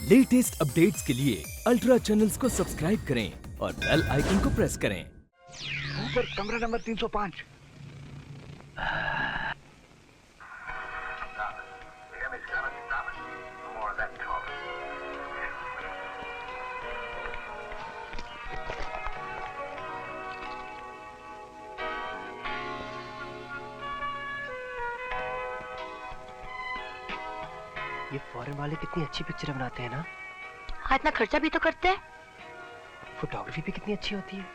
Latest updates के लिए ultra channels को सब्सक्राइब करें और बेल आइकन को प्रेस करें। सर, कमरा नंबर 305। ये फॉरेन वाले कितनी अच्छी पिक्चर बनाते हैं ना। हाँ, इतना खर्चा भी तो करते हैं। फोटोग्राफी भी कितनी अच्छी होती है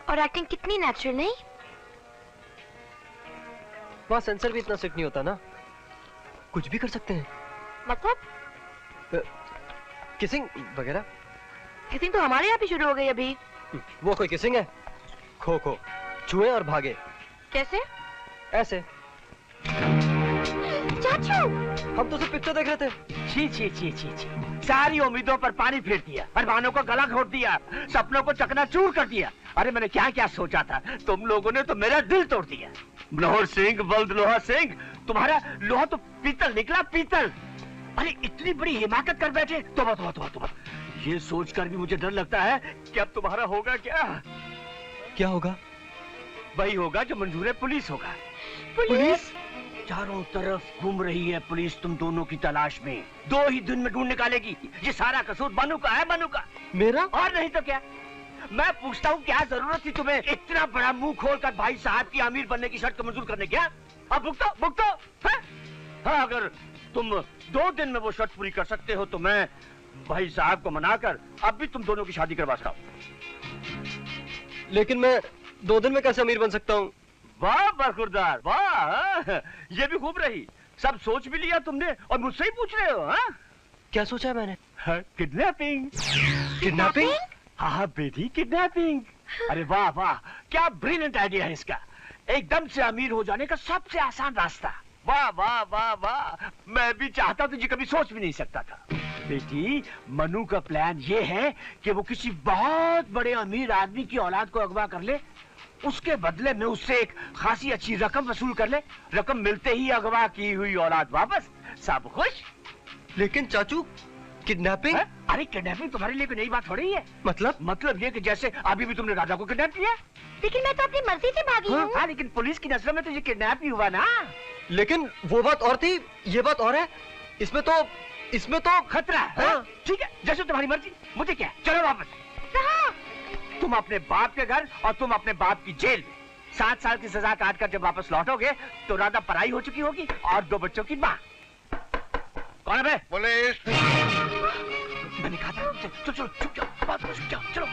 और एक्टिंग कितनी नेचुरल। नहीं, वहाँ सेंसर भी इतना स्ट्रिक्ट नहीं होता ना, कुछ भी कर सकते हैं। मतलब किसिंग वगैरह। किसिंग तो हमारे यहाँ भी शुरू हो गई अभी। वो कोई किसिंग है? खो खो, छुए और भागे। कैसे? ऐसे। चाचू, हम तो सिर्फ पिक्चर देख रहे थे। छी छी छी छी छी, सारी उम्मीदों पर पानी फेर दिया, अरमानों को गला घोट दिया, सपनों को चकनाचूर कर दिया। अरे मैंने क्या क्या सोचा था, तुम लोगों ने तो मेरा दिल तोड़ दिया। लोहर सिंह, बल्द लोहा सिंह, तुम्हारा लोहा तो पीतल निकला, पीतल। अरे इतनी बड़ी हिमाकत कर बैठे। तोबा तोबा तोबा तोबा, ये सोचकर भी मुझे डर लगता है कि अब तुम्हारा होगा क्या। क्या होगा? वही होगा जो मंजूर है, पुलिस होगा। पुलिस? चारों तरफ घूम रही है पुलिस तुम दोनों की तलाश में। 2 ही दिन में ढूंढ निकालेगी। ये सारा कसूर बनू का है, बनू का। मेरा? और नहीं तो क्या। मैं पूछता हूँ, क्या जरूरत थी तुम्हें इतना बड़ा मुंह खोलकर भाई साहब की अमीर बनने की शर्त को मंजूर करने? क्या अब भुगतो है? हाँ, अगर तुम 2 दिन में वो शर्त पूरी कर सकते हो तो मैं भाई साहब को मनाकर अब भी तुम दोनों की शादी करवा सकता हूँ। लेकिन मैं 2 दिन में कैसे अमीर बन सकता हूँ? वाह बरखुरदार, वाह, ये भी खूब रही। सब सोच भी लिया तुमने और मुझसे ही पूछ रहे हो? हाँ, क्या सोचा है मैंने? किडनैपिंग। किडनैपिंग? हाँ बेटी, किडनैपिंग। अरे वाह वाह, क्या ब्रिलियंट आइडिया है इसका। एकदम से अमीर हो जाने का सबसे आसान रास्ता। वाह वाह वाह वाह, मैं भी चाहता तुझे कभी सोच भी नहीं सकता था। बेटी, मनु का प्लान ये है कि वो किसी बहुत बड़े अमीर आदमी की औलाद को अगवा कर ले, उसके बदले में उससे एक खासी अच्छी रकम वसूल कर ले। रकम मिलते ही अगवा की हुई औलाद वापस, सब खुश। लेकिन चाचू, किडनैपिंग? अरे किडनैपिंग तुम्हारे लिए कोई नई बात थोड़ी है। मतलब ये कि जैसे अभी भी तुमने राजा को किडनैप किया। लेकिन मैं तो अपनी मर्जी से भागी हूँ। हाँ, लेकिन पुलिस की नजरों में तो ये किडनैप ही हुआ ना। लेकिन वो बात और थी, ये बात और है। इसमें तो खतरा है। हाँ। ठीक है, जैसे तुम्हारी मर्जी, मुझे क्या। चलो वापस। तुम अपने बाप के घर और तुम अपने बाप की जेल में 7 साल की सजा काट कर जब वापस लौटोगे तो राधा पराई हो चुकी होगी और 2 बच्चों की माँ। कौन है बे? पुलिस। मैंने कहा था। चलो चलो, चुप जाओ, बात करो, चुप जाओ, चलो।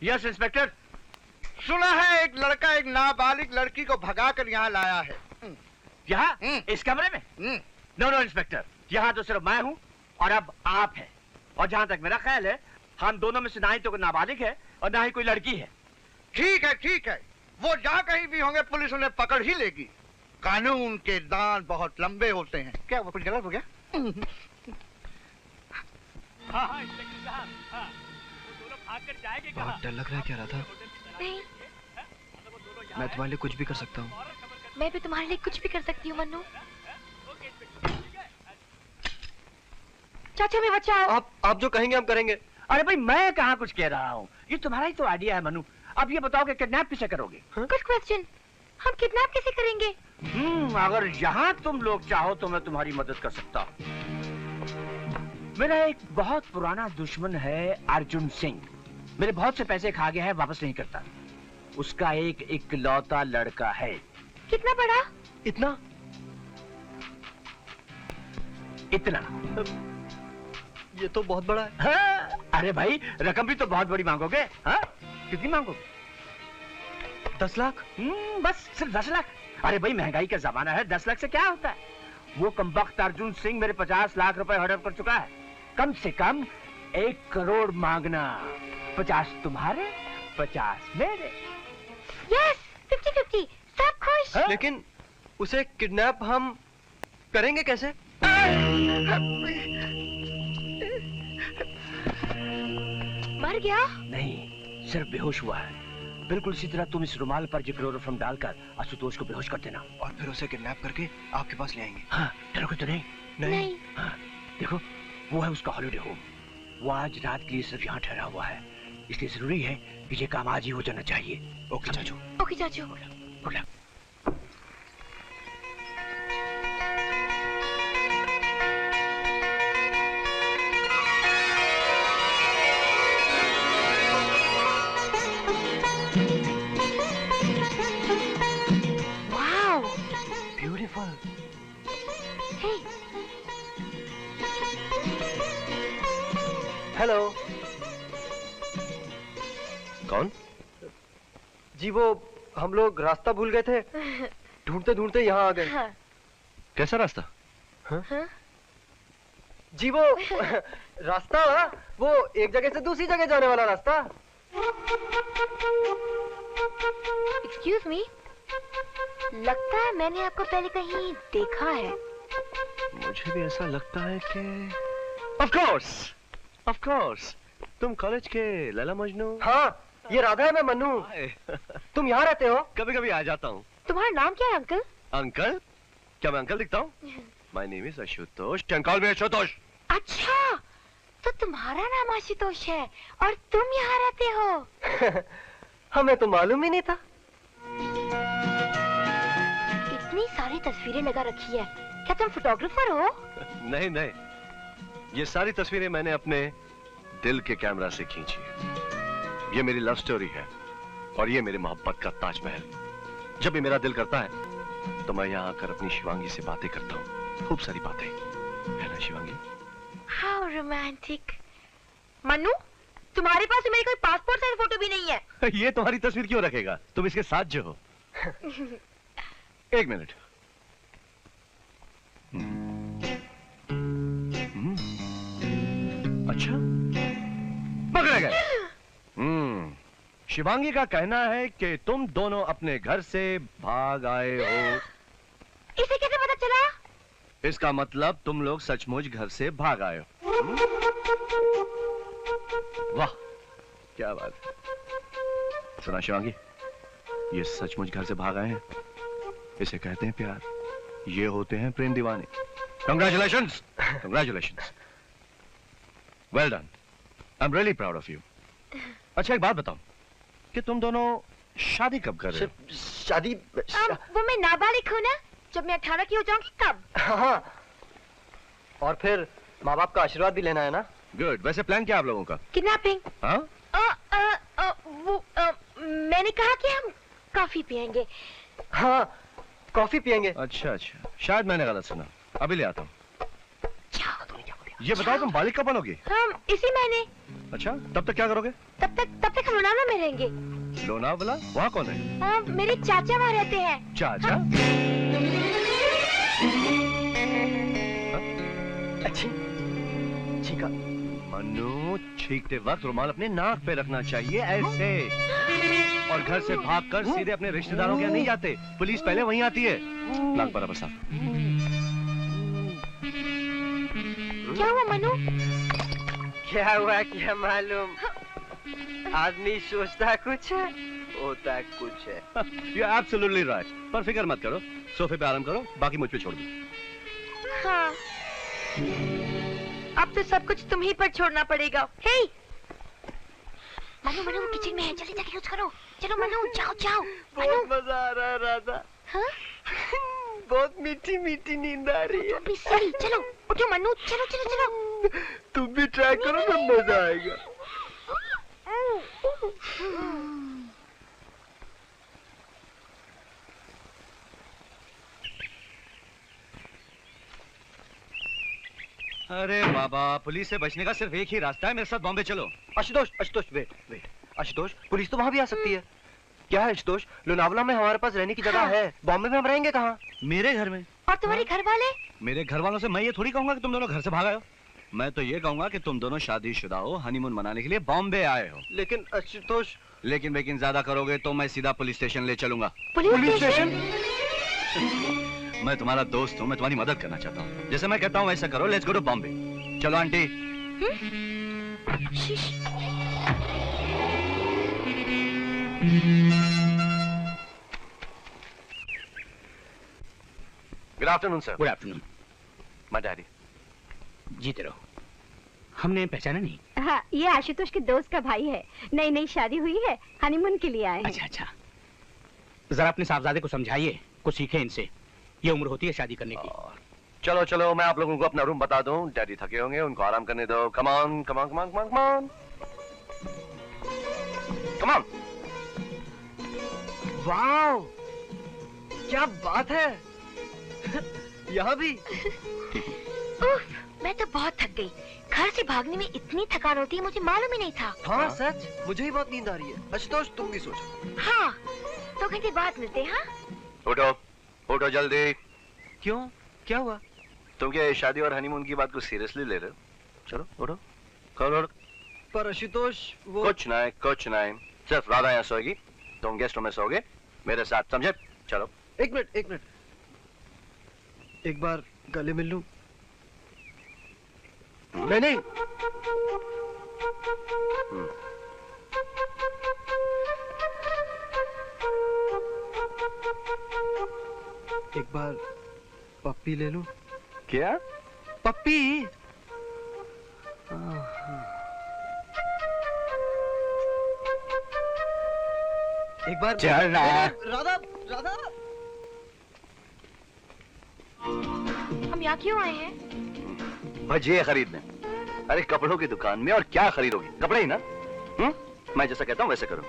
Yes inspector. सुना है एक लड़का एक नाबालिग लड़की को भगाकर यहाँ लाया है। यहाँ इस कमरे में? नो इंस्पेक्टर, यहाँ तो सिर्फ मैं हूँ और अब आप है। और जहाँ तक मेरा ख्याल है, हम दोनों में से ना ही तो कोई नाबालिग है और ना ही कोई लड़की है। ठीक है, वो जहाँ कहीं भी होंगे पुलिस उन्हें पकड़ ही लेगी। कानून के दांत बहुत लंबे होते हैं। क्या वो कुछ गलत हो गया? हाँ, इंस्पेक्टर साहब, हाँ, वो दोनों भागकर जाएंगे कहाँ? बहुत डर लग रहा है। क्या रहा था? नहीं, मैं तुम्हारे लिए कुछ भी कर सकता हूँ। मैं भी तुम्हारे लिए कुछ भी कर सकती हूँ मन्नू। चाचा हमें बचाओ। आप जो कहेंगे हम करेंगे। अरे भाई, मैं कहाँ कुछ कह रहा हूँ, ये तुम्हारा ही तो आइडिया है मनु। अब ये बताओ कि किडनैप किसे करोगे? Good question. हम किडनैप कैसे करेंगे? अगर यहाँ तुम लोग चाहो तो मैं तुम्हारी मदद कर सकता हूँ। मेरा एक बहुत पुराना दुश्मन है अर्जुन सिंह। मेरे बहुत से पैसे खा गया है, वापस नहीं करता। उसका एक इकलौता लड़का है। कितना बड़ा? इतना? ये तो बहुत बड़ा है। हाँ? अरे भाई, रकम भी तो बहुत बड़ी मांगोगे। हाँ? कितनी मांगोगे? 10 लाख? बस सिर्फ 10 लाख? अरे भाई, महंगाई का जमाना है, 10 लाख से क्या होता है? वो कमबख्त अर्जुन सिंह मेरे 50 लाख रुपए हड़प कर चुका है। कम से कम 1 करोड़ मांगना। 50 तुम्हारे, 50 मेरे। यस, 50-50, सब खुश। हाँ? लेकिन उसे किडनैप हम करेंगे कैसे? मर गया? नहीं, सिर्फ बेहोश हुआ है। बिल्कुल इसी तरह तुम इस रुमाल पर ये क्लोरोफॉर्म डालकर आशुतोष को बेहोश कर देना और फिर उसे किडनैप करके आपके पास ले आएंगे। हाँ, डरोगे तो नहीं? नहीं। हाँ, देखो वो है उसका हॉलिडे होम। वो आज रात के लिए सिर्फ यहाँ ठहरा हुआ है, इसलिए जरूरी है कि ये काम आज ही हो जाना चाहिए। ओके चाचू। ओके चाचू। Good luck. वाओ। ब्यूटीफुल। हे, हेलो। कौन? जी वो हम लोग रास्ता भूल गए थे, ढूंढते ढूंढते यहाँ आ गए। हाँ, कैसा रास्ता? हाँ, जी वो रास्ता वो एक जगह से दूसरी जगह जाने वाला रास्ता। एक्सक्यूज मी, लगता है मैंने आपको पहले कहीं देखा है। मुझे भी ऐसा लगता है कि ऑफ कोर्स तुम कॉलेज के लैला मजनू। हाँ, ये राधा है, मैं मन्नू। तुम यहाँ रहते हो? कभी कभी आ जाता हूँ। तुम्हारा नाम क्या है अंकल? अंकल? क्या मैं अंकल दिखता हूँ? My name is Ashutosh. Can call मी आशुतोष। अच्छा, तो तुम्हारा नाम आशुतोष है और तुम यहाँ रहते हो? हमें तो मालूम ही नहीं था। इतनी सारी तस्वीरें लगा रखी है, क्या तुम फोटोग्राफर हो? नहीं नहीं, ये सारी तस्वीरें मैंने अपने दिल के कैमरा से खींची है। ये मेरी लव स्टोरी है और ये मेरी मोहब्बत का ताजमहल। जब भी मेरा दिल करता है तो मैं यहाँ आकर अपनी शिवांगी से बातें करता हूँ, खूब सारी बातें, है ना शिवांगी? How romantic. मन्नू, तुम्हारे पास तो मेरी कोई पासपोर्ट साइज फोटो भी नहीं है। ये तुम्हारी तस्वीर क्यों रखेगा? तुम इसके साथ जो हो। एक मिनट। अच्छा, पकड़े गए। शिवांगी का कहना है कि तुम दोनों अपने घर से भाग आए हो। इसे कैसे पता चला? इसका मतलब तुम लोग सचमुच घर से भाग आए हो। वाह, क्या बात है। सुना शिवांगी, ये सचमुच घर से भाग आए हैं। इसे कहते हैं प्यार, ये होते हैं प्रेम दीवाने। Congratulations, congratulations, well done, I am really proud of you. अच्छा, एक बात बताओ कि तुम दोनों शादी कब कर रहे हो? शादी वो मैं नाबालिग हूँ ना, जब मैं 18 की हो जाऊंगी तब। हाँ, और फिर माँ बाप का आशीर्वाद भी लेना है ना। गुड। वैसे प्लान क्या आप लोगों का? किडनैपिंग। हाँ? मैंने कहा कि हम कॉफी पियेंगे। हाँ, कॉफी पियेंगे। अच्छा अच्छा, शायद मैंने गलत सुना। अभी ले आता हूँ। ये बताओ, तुम बालिग कब बनोगी? हम इसी महीने। अच्छा, तब तक क्या करोगे? तब तक हम लोनावला में रहेंगे। लोनावला? वहाँ कौन है? मेरे चाचा वहाँ रहते हैं। चाचा? अच्छी ठीक है। मन्नू, छींकते वक्त रुमाल अपने नाक पे रखना चाहिए, ऐसे। और घर से भागकर सीधे अपने रिश्तेदारों के यहाँ नहीं जाते, पुलिस पहले वहीं आती है। नाक बराबर साफ। क्या हुआ मनु? क्या हुआ क्या मालूम, आदमी सोचता कुछ है, होता कुछ है। You're absolutely right। पर फिक्र मत करो, सोफे पे आराम करो, बाकी मुझ पे छोड़ दो। हाँ, अब तो सब कुछ तुम ही पर छोड़ना पड़ेगा। हे, मनु वो किचन में है, जल्दी जाके यूज करो। चलो मनु, जाओ जाओ। बहुत मजा आ रहा है राधा। हाँ? बहुत मीठी मीठी नींद आ रही है। तुम भी सही। चलो उठो मनु, चलो चलो चलो। तुम भी ट्राई करो ना, मजा आएगा। अरे बाबा, पुलिस से बचने का सिर्फ एक ही रास्ता है, मेरे साथ बॉम्बे चलो। आशुतोष वेट। आशुतोष, पुलिस तो वहाँ भी आ सकती है। क्या है आशुतोष, लोनावला में हमारे पास रहने की जगह है, बॉम्बे में हम रहेंगे कहाँ? मेरे घर में। और तुम्हारे घर वाले? मेरे घर वालों से मैं ये थोड़ी कहूंगा कि तुम दोनों घर से भाग आए हो। मैं तो ये कहूंगा कि तुम दोनों शादीशुदा हो, हनीमून मनाने के लिए बॉम्बे आए हो। लेकिन आशुतोष, लेकिन ज्यादा करोगे तो मैं सीधा पुलिस स्टेशन ले चलूंगा। Police station? मैं तुम्हारा दोस्त हूँ, मैं तुम्हारी मदद करना चाहता हूँ। जैसे मैं कहता हूँ वैसा करो। Let's go to Bombay. चलो aunty. Good afternoon sir. Good afternoon. My daddy. जीते रहो। हमने पहचाना नहीं। हाँ, ये आशुतोष के दोस्त का भाई है। नई नई शादी हुई है, हनीमून के लिए आए हैं। अच्छा अच्छा, जरा अपने साहबजादे को समझाइए, कुछ सीखे इनसे। ये उम्र होती है शादी करने की। चलो चलो, मैं आप लोगों को अपना रूम बता दूं। डैडी थके होंगे, उनको आराम करने दो। Come on come on come on come on come on. Wow, क्या बात है। यहाँ भी। उफ, मैं तो बहुत थक गई। घर से भागने में इतनी थकान होती है, मुझे मालूम ही नहीं था। हाँ सच, मुझे ही बहुत नींद आ रही है। आशुतोष तुम भी सोचो। हाँ, 2 घंटे बाद मिलते हैं। हाँ? उठो उठो जल्दी। क्यों, क्या हुआ? तुम क्या ये शादी और हनीमून की बात को सीरियसली ले रहे हो? चलो उठो करो। पर आशुतोष वो कुछ नहीं, सिर्फ राधा यहाँ सोएगी, तुम गेस्ट रूम में सोओगे मेरे साथ, समझे? चलो। एक मिनट, एक बार गले मिल लूं। नहीं। एक बार पप्पी ले लूं। क्या? पप्पी। एक बार चल रहा है। राधा राधा। हम यहाँ क्यों आए हैं? भजिए खरीदने। अरे कपड़ों की दुकान में और क्या खरीदोगी? कपड़े ही ना। मैं जैसा कहता हूँ वैसे करो।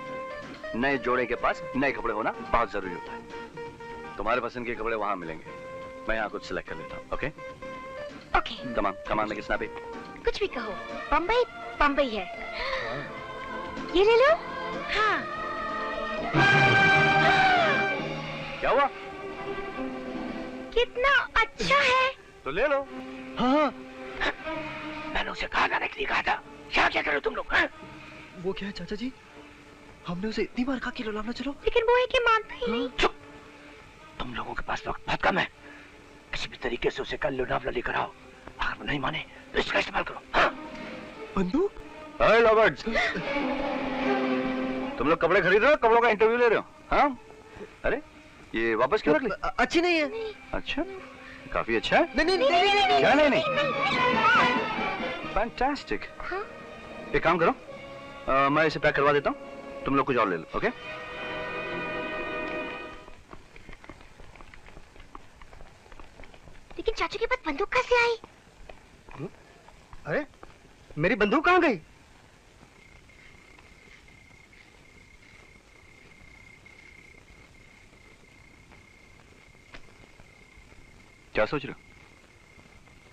नए जोड़े के पास नए कपड़े होना बहुत जरूरी होता है। तुम्हारे पसंद के कपड़े वहां मिलेंगे, मैं यहाँ कुछ सिलेक्ट कर लेता हूँ। Okay okay. कमान में किसना भी कुछ भी कहो, बम्बई बम्बई है। ये ले लो। हाँ। क्या हुआ? कितना अच्छा है। तो ले लो। हाँ, मैंने उसे कहा था, नहीं कहा था। क्या करो तुम लोग? वो क्या है चाचा जी? हमने उसे इतनी बार कहा कि लौलाम ना चलो। लेकिन वो है कि मानता ही नहीं। चुप। तुम लोगों के पास वक्त बहुत कम है। किसी भी तरीके से उसे कल लोनावला लेकर आओ। अगर वो नहीं माने तो इसका इस्तेमाल करो। हाँ? बंदूक? अरे लवर्स, तुम लोग कपड़े खरीद रहे हो, कपड़ों का इंटरव्यू ले रहे हो? हाँ? अरे ये वापस क्यों रख ली? अच्छी नहीं है। अच्छा, काफी अच्छा है। नहीं। क्या नहीं? फैंटास्टिक। हाँ? एक काम करो, मैं इसे पैक करवा देता हूँ, तुम लोग कुछ और ले लो। ओके? लेकिन चाचू के पास बंदूक कैसे आई? अरे मेरी बंदूक कहाँ गई? क्या सोच रहे हो?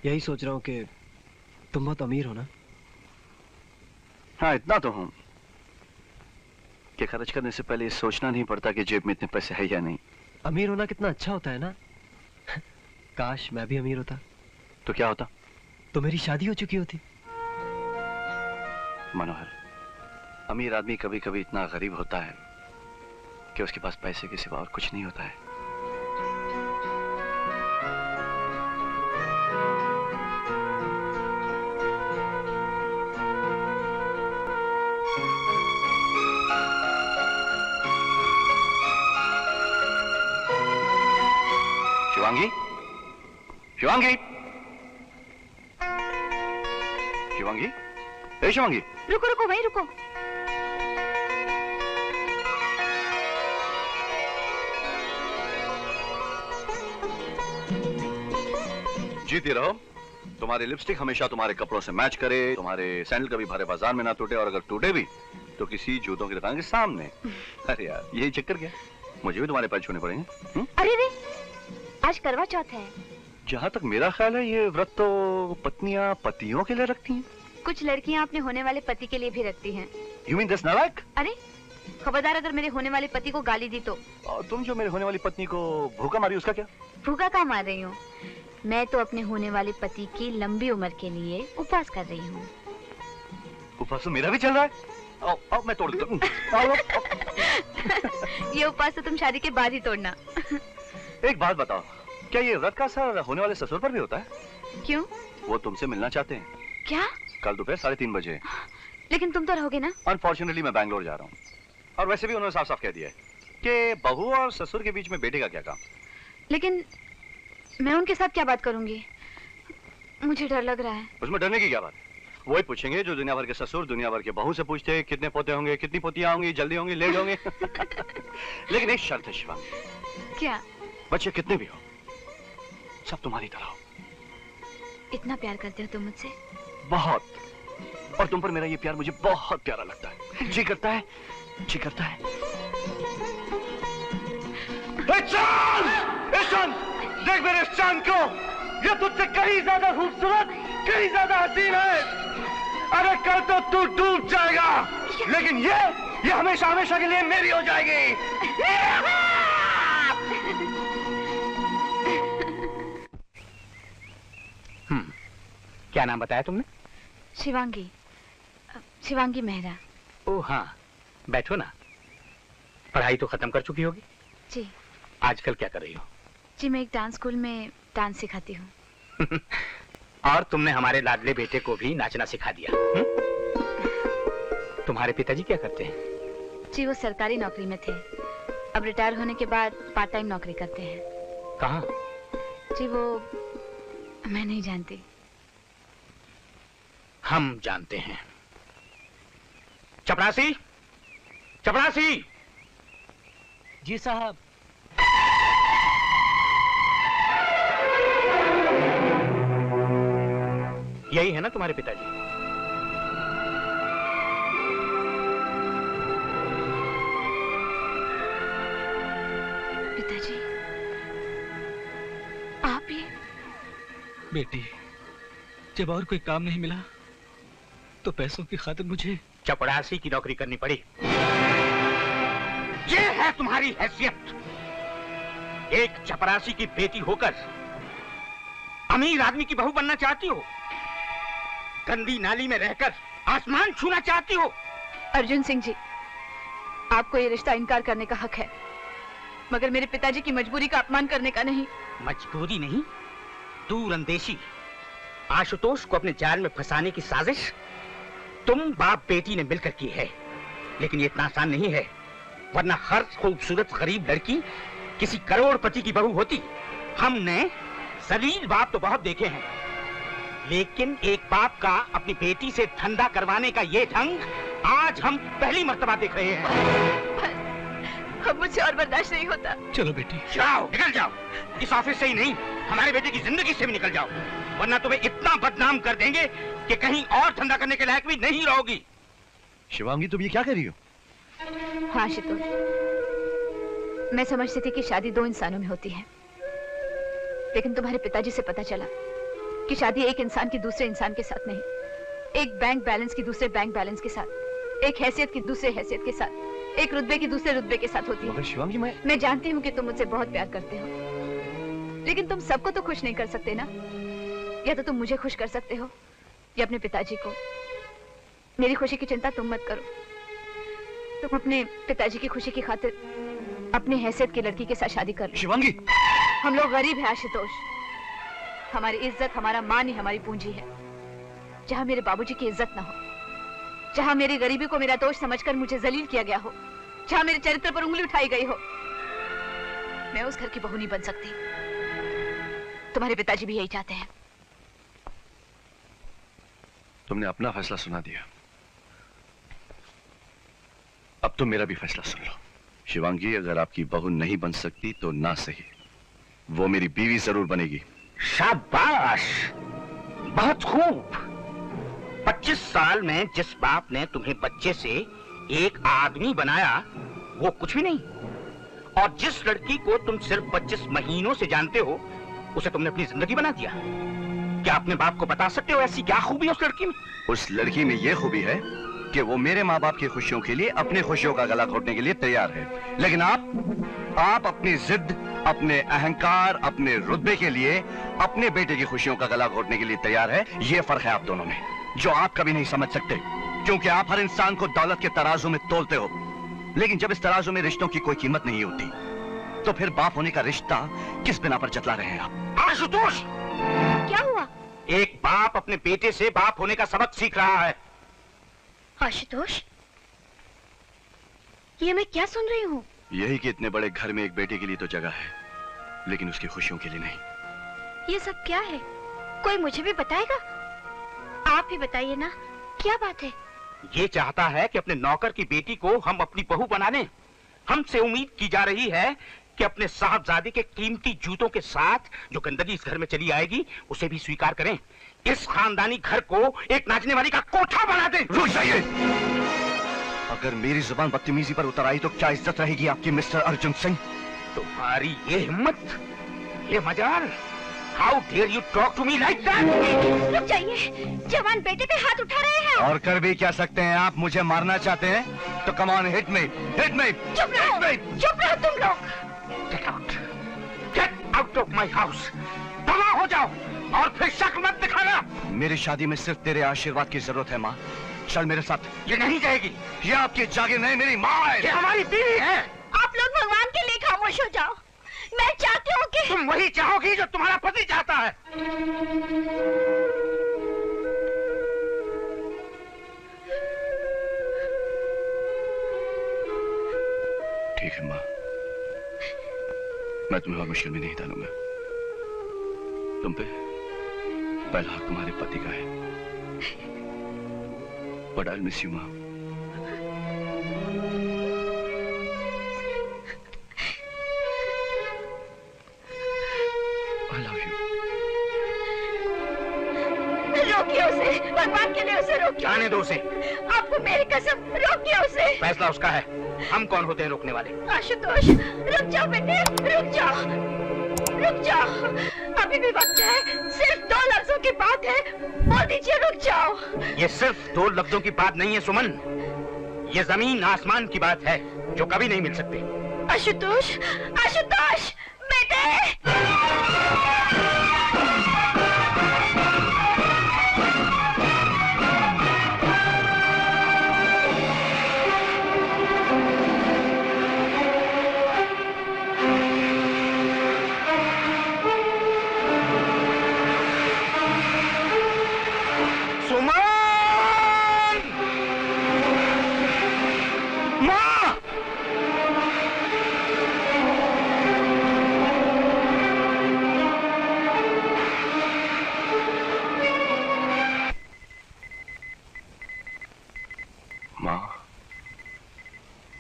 यही सोच रहा हूँ कि तुम बहुत अमीर हो ना। हाँ, इतना तो हूँ कि खर्च करने से पहले ये सोचना नहीं पड़ता कि जेब में इतने पैसे है या नहीं। अमीर होना कितना अच्छा होता है ना। काश मैं भी अमीर होता। तो क्या होता? तो मेरी शादी हो चुकी होती। मनोहर, अमीर आदमी कभी कभी इतना गरीब होता है कि उसके पास पैसे के सिवा और कुछ नहीं होता है। शिवांगी, शिवांगी, शिवांगी, ए शिवांगी। रुको रुको भाई रुको। जीती रहो। तुम्हारी लिपस्टिक हमेशा तुम्हारे कपड़ों से मैच करे, तुम्हारे सैंडल कभी भरे बाजार में ना टूटे, और अगर टूटे भी तो किसी जूतों की दुकान के सामने। अरे यार, यही चक्कर क्या? मुझे भी तुम्हारे पैर छूने पड़ेंगे। अरे रे, आज करवा चौथ है। जहाँ तक मेरा ख्याल है ये व्रत तो पत्नियां पतियों के लिए रखती हैं। कुछ लड़कियां अपने होने वाले पति के लिए भी रखती हैं। You mean this नालायक? अरे खबरदार, अगर मेरे होने वाले पति को गाली दी तो। और तुम जो मेरे होने वाली पत्नी को भूखा मारी, उसका क्या? भूखा कहाँ मार रही हूँ? मैं तो अपने होने वाले पति की लंबी उम्र के लिए उपवास कर रही हूँ। उपवास तो मेरा भी चल रहा है। आओ, आओ, मैं तोड़ देता हूँ। आओ, आओ। ये उपवास तो तुम शादी के बाद ही तोड़ना। एक बात बताओ, क्या ये व्रत का असर होने वाले ससुर पर भी होता है? क्यों? वो तुमसे मिलना चाहते हैं। क्या? कल दोपहर 3:30 बजे। लेकिन तुम तो रहोगे ना? अनफॉर्चुनेटली मैं बैंगलोर जा रहा हूँ। और वैसे भी उन्होंने साफ साफ कह दिया है कि बहू और ससुर के बीच में बेटे का क्या काम। लेकिन मैं उनके साथ क्या बात करूंगी? मुझे डर लग रहा है। उसमें डरने की क्या बात है? वही पूछेंगे जो दुनिया भर के ससुर दुनिया भर के बहू से पूछते हैं, कितने पोते होंगे, कितनी पोतियां होंगी, जल्दी होंगी, लेट होंगे। लेकिन एक शर्त है शिवांगी। क्या? बच्चे कितने भी हो, सब तुम्हारी तरह हो। इतना प्यार करते हो तुम मुझसे? बहुत। और तुम पर मेरा ये प्यार मुझे बहुत प्यारा लगता है। जी करता है, जी करता है। चांद! देख मेरे चांद को, ये तुझसे कहीं ज्यादा खूबसूरत, कहीं ज्यादा हसीन है। अरे कल तो तू डूब जाएगा, लेकिन ये हमेशा हमेशा के लिए मेरी हो जाएगी। क्या नाम बताया तुमने? शिवांगी। शिवांगी मेहरा। ओह हाँ, बैठो ना। पढ़ाई तो खत्म कर चुकी होगी? जी। आजकल क्या कर रही हो? जी मैं एक डांस स्कूल में डांस सिखाती हूँ। और तुमने हमारे लाडले बेटे को भी नाचना सिखा दिया। तुम्हारे पिताजी क्या करते हैं? जी वो सरकारी नौकरी में थे, अब रिटायर होने के बाद पार्ट टाइम नौकरी करते हैं। कहाँ? जी वो मैं नहीं जानती। हम जानते हैं। चपरासी, चपरासी। जी साहब। यही है ना तुम्हारे पिताजी? पिताजी आप ये? बेटी, जब और कोई काम नहीं मिला तो पैसों की खातिर मुझे चपरासी की नौकरी करनी पड़ी। ये है तुम्हारी हैसियत। एक चपरासी की बेटी होकर अमीर आदमी की बहू बनना चाहती हो? गंदी नाली में रहकर आसमान छूना चाहती हो? अर्जुन सिंह जी, आपको ये रिश्ता इनकार करने का हक है, मगर मेरे पिताजी की मजबूरी का अपमान करने का नहीं। मजबूरी नहीं, दूरअंदेशी। आशुतोष को अपने जाल में फंसाने की साजिश तुम बाप बेटी ने मिलकर की है। लेकिन ये इतना आसान नहीं है, वरना हर खूबसूरत गरीब लड़की किसी करोड़पति की बहू होती। हमने जलील बाप तो बहुत देखे हैं, लेकिन एक बाप का अपनी बेटी से धंधा करवाने का ये ढंग आज हम पहली मर्तबा देख रहे हैं। अब मुझसे और बर्दाश्त नहीं होता। चलो बेटी। जाओ, निकल जाओ। इस ऑफिस से ही नहीं, हमारे बेटे की जिंदगी से भी निकल जाओ, वरना तुम्हें इतना बदनाम कर देंगे कि कहीं और धंधा करने के लायक भी नहीं रहोगी। शिवांगी तुम ये क्या कर रही हो? हाँ आशुतोष, मैं समझती थी कि शादी दो इंसानों में होती है, लेकिन तुम्हारे पिताजी से पता चला कि शादी एक इंसान की दूसरे इंसान के साथ नहीं, एक बैंक बैलेंस की दूसरे बैंक बैलेंस के साथ, एक हैसियत की दूसरे हैसियत के साथ, एक रुतबे की दूसरे रुतबे के साथ होती है। मगर शिवांगी मैं जानती हूँ कि तुम मुझसे बहुत प्यार करते हो, लेकिन तुम सबको तो खुश नहीं कर सकते ना। या तो तुम मुझे खुश कर सकते हो या अपने पिताजी को। मेरी खुशी की चिंता तुम मत करो, तुम अपने पिताजी की खुशी की खातिर अपनी हैसियत की लड़की के साथ शादी कर लो। शिवांगी, हम लोग गरीब हैं आशुतोष, हमारी इज्जत हमारा मान ही हमारी पूंजी है। जहां मेरे बाबूजी की इज्जत ना हो, जहां मेरी गरीबी को मेरा दोष समझकर मुझे जलील किया गया हो, जहां मेरे चरित्र पर उंगली उठाई गई हो, मैं उस घर की बहू नहीं बन सकती। तुम्हारे पिताजी भी यही चाहते हैं। तुमने अपना फैसला सुना दिया, अब तुम मेरा भी फैसला सुन लो। शिवांगी, अगर आपकी बहू नहीं बन सकती तो ना सही, वो मेरी बीवी जरूर बनेगी। शाबाश, बहुत खूब। 25 साल में जिस बाप ने तुम्हें बच्चे से एक आदमी बनाया वो कुछ भी नहीं, और जिस लड़की को तुम सिर्फ 25 महीनों से जानते हो उसे तुमने अपनी जिंदगी बना दिया। क्या अपने बाप को बता सकते हो ऐसी क्या खूबी है उस लड़की में? उस लड़की में यह खूबी है कि वो मेरे माँ बाप की खुशियों के लिए अपनी खुशियों का गला घोटने के लिए तैयार है, लेकिन आप अपनी जिद, अपने अहंकार, अपने रुतबे के लिए अपने बेटे की खुशियों का गला घोटने के लिए तैयार है। ये फर्क है आप दोनों में, जो आप कभी नहीं समझ सकते, क्योंकि आप हर इंसान को दौलत के तराजू में तोलते हो, लेकिन जब इस तराजू में रिश्तों की कोई कीमत नहीं होती तो फिर बाप होने का रिश्ता किस बिना पर जतला रहे हैं आप? आशुतोष, क्या हुआ? एक बाप अपने बेटे से बाप होने का सबक सीख रहा है। आशुतोष, ये मैं क्या सुन रही हूँ? यही कि इतने बड़े घर में एक बेटे के लिए तो जगह है, लेकिन उसकी खुशियों के लिए नहीं। ये सब क्या है? कोई मुझे भी बताएगा? आप ही बताइए ना, क्या बात है? ये चाहता है कि अपने नौकर की बेटी को हम अपनी बहू बना लें। हमसे उम्मीद की जा रही है कि अपने साहबजादे के कीमती जूतों के साथ जो गंदगी इस घर में चली आएगी उसे भी स्वीकार करें। इस खानदानी घर को एक नाचने वाली का कोठा बना दें। रुक जाइए। अगर मेरी जुबान बदतमीजी पर उतर आई तो क्या इज्जत रहेगी आपकी मिस्टर अर्जुन सिंह? तुम्हारी ये हिम्मत, ये मजाल! How dare you talk to me like that? रुक जाइए, जवान बेटे पे हाथ उठा रहे हैं। और कर भी क्या सकते हैं आप? मुझे मारना चाहते हैं तो come on, hit me, hit me. चुप रहो, चुप रहो तुम लोग। Get out of my house! तबाह हो जाओ और फिर शक मत दिखाना। मेरी शादी में सिर्फ तेरे आशीर्वाद की जरूरत है माँ। चल मेरे साथ। ये नहीं जाएगी। ये आपकी जागीर नहीं, मेरी माँ है। ये हमारी बीवी है। आप लोग भगवान के लिए खामोश हो जाओ। मैं चाहती हूँ कि तुम वही चाहोगी जो तुम्हारा पति चाहता है। ठीक है माँ, मैं तुम्हें और मुश्किल में नहीं डालूंगा। तुम पे पहला हक तुम्हारे पति का है। But I'll miss you, माँ। I love you। रोकिए उसे, भगवान के लिए उसे रोकिए। जाने दो उसे। आपको मेरी कसम, रोकिए उसे। फैसला उसका है, हम कौन होते हैं रोकने वाले? आशुतोष, रुक जाओ बेटे, रुक जाओ, रुक जाओ। अभी भी वक्त है, सिर्फ 2 लफ्जों की बात है, बोल दीजिए, रुक जाओ। ये सिर्फ 2 लफ्जों की बात नहीं है सुमन, ये जमीन आसमान की बात है जो कभी नहीं मिल सकती। आशुतोष, आशुतोष, बेटे।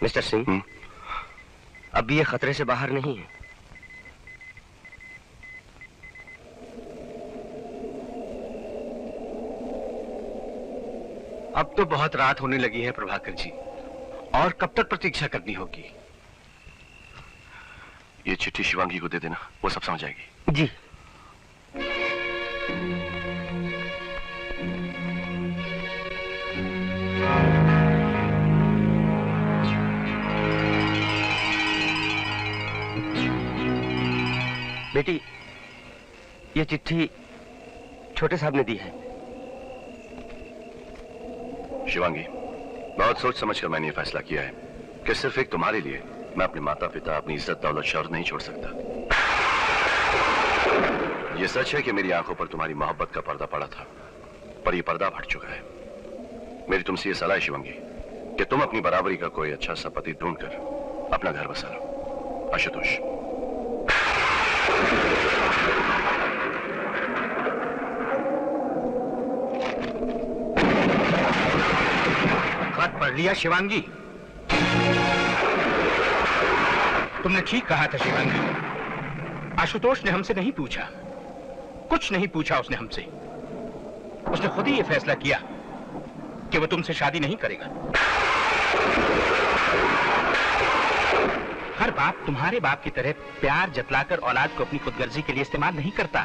मिस्टर सिंह, अब ये खतरे से बाहर नहीं है। अब तो बहुत रात होने लगी है प्रभाकर जी, और कब तक प्रतीक्षा करनी होगी? ये चिट्ठी शिवांगी को दे देना, वो सब समझ जाएगी। जी। बेटी, ये चिट्ठी छोटे साहब ने दी है। शिवांगी, बहुत सोच समझकर मैंने ये फैसला किया है कि सिर्फ एक तुम्हारे लिए मैं अपने माता पिता, अपनी इज्जत, दौलत, शौहरत नहीं छोड़ सकता। ये सच है कि मेरी आंखों पर तुम्हारी मोहब्बत का पर्दा पड़ा था, पर ये पर्दा फट चुका है। मेरी तुमसे ये सलाह है शिवांगी कि तुम अपनी बराबरी का कोई अच्छा सा पति ढूंढकर अपना घर बसा लो। आशुतोष। खत पढ़ लिया शिवांगी? तुमने ठीक कहा था शिवांगी। आशुतोष ने हमसे नहीं पूछा, कुछ नहीं पूछा उसने हमसे। उसने खुद ही ये फैसला किया कि वो तुमसे शादी नहीं करेगा। हर बाप तुम्हारे बाप की तरह प्यार जतलाकर औलाद को अपनी खुदगर्जी के लिए इस्तेमाल नहीं करता।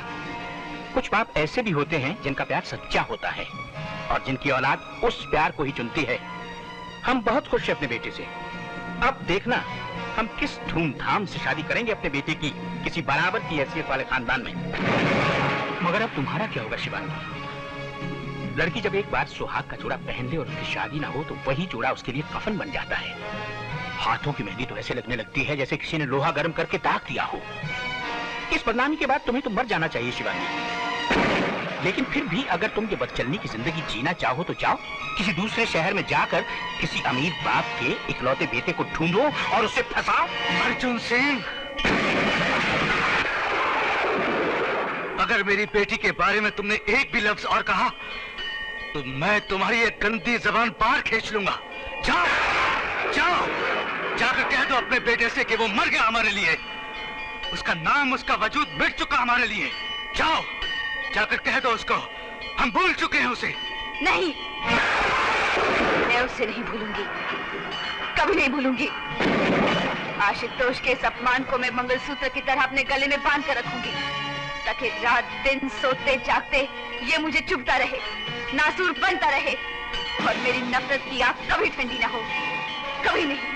कुछ बाप ऐसे भी होते हैं जिनका प्यार सच्चा होता है और जिनकी औलाद उस प्यार को ही चुनती है। हम बहुत खुश हैं अपने बेटे से। अब देखना हम किस धूमधाम से शादी करेंगे अपने बेटे की किसी बराबर की हैसियत वाले खानदान में। मगर अब तुम्हारा क्या होगा शिवांगी? लड़की जब एक बार सुहाग का जोड़ा पहन ले और उसकी शादी ना हो तो वही जोड़ा उसके लिए कफन बन जाता है। हाथों की मेहंदी तो ऐसे लगने लगती है जैसे किसी ने लोहा गर्म करके दाग दिया हो। इस बदनामी के बाद तुम्हें तो मर जाना चाहिए शिवांगी। लेकिन फिर भी अगर तुम ये बदचलनी की जिंदगी जीना चाहो तो जाओ, किसी दूसरे शहर में जाकर किसी अमीर बाप के इकलौते बेटे को ढूंढो और उसे फंसाओ। अर्जुन सिंह, अगर मेरी बेटी के बारे में तुमने एक भी लफ्ज और कहा तो मैं तुम्हारी एक गंदी जबान बाहर खींच लूंगा। जाओ जाओ, जाकर कह दो अपने बेटे से कि वो मर गया हमारे लिए, उसका नाम उसका वजूद मिट चुका हमारे लिए। जाओ जाकर कह दो उसको, हम भूल चुके हैं उसे। नहीं, मैं उसे नहीं भूलूंगी, कभी नहीं भूलूंगी। आशुतोष के इस अपमान को मैं मंगलसूत्र की तरह अपने गले में बांध कर रखूंगी, ताकि रात दिन सोते जागते ये मुझे चुभता रहे, नासूर बनता रहे, और मेरी नफरत की आग कभी ठंडी ना हो, कभी नहीं।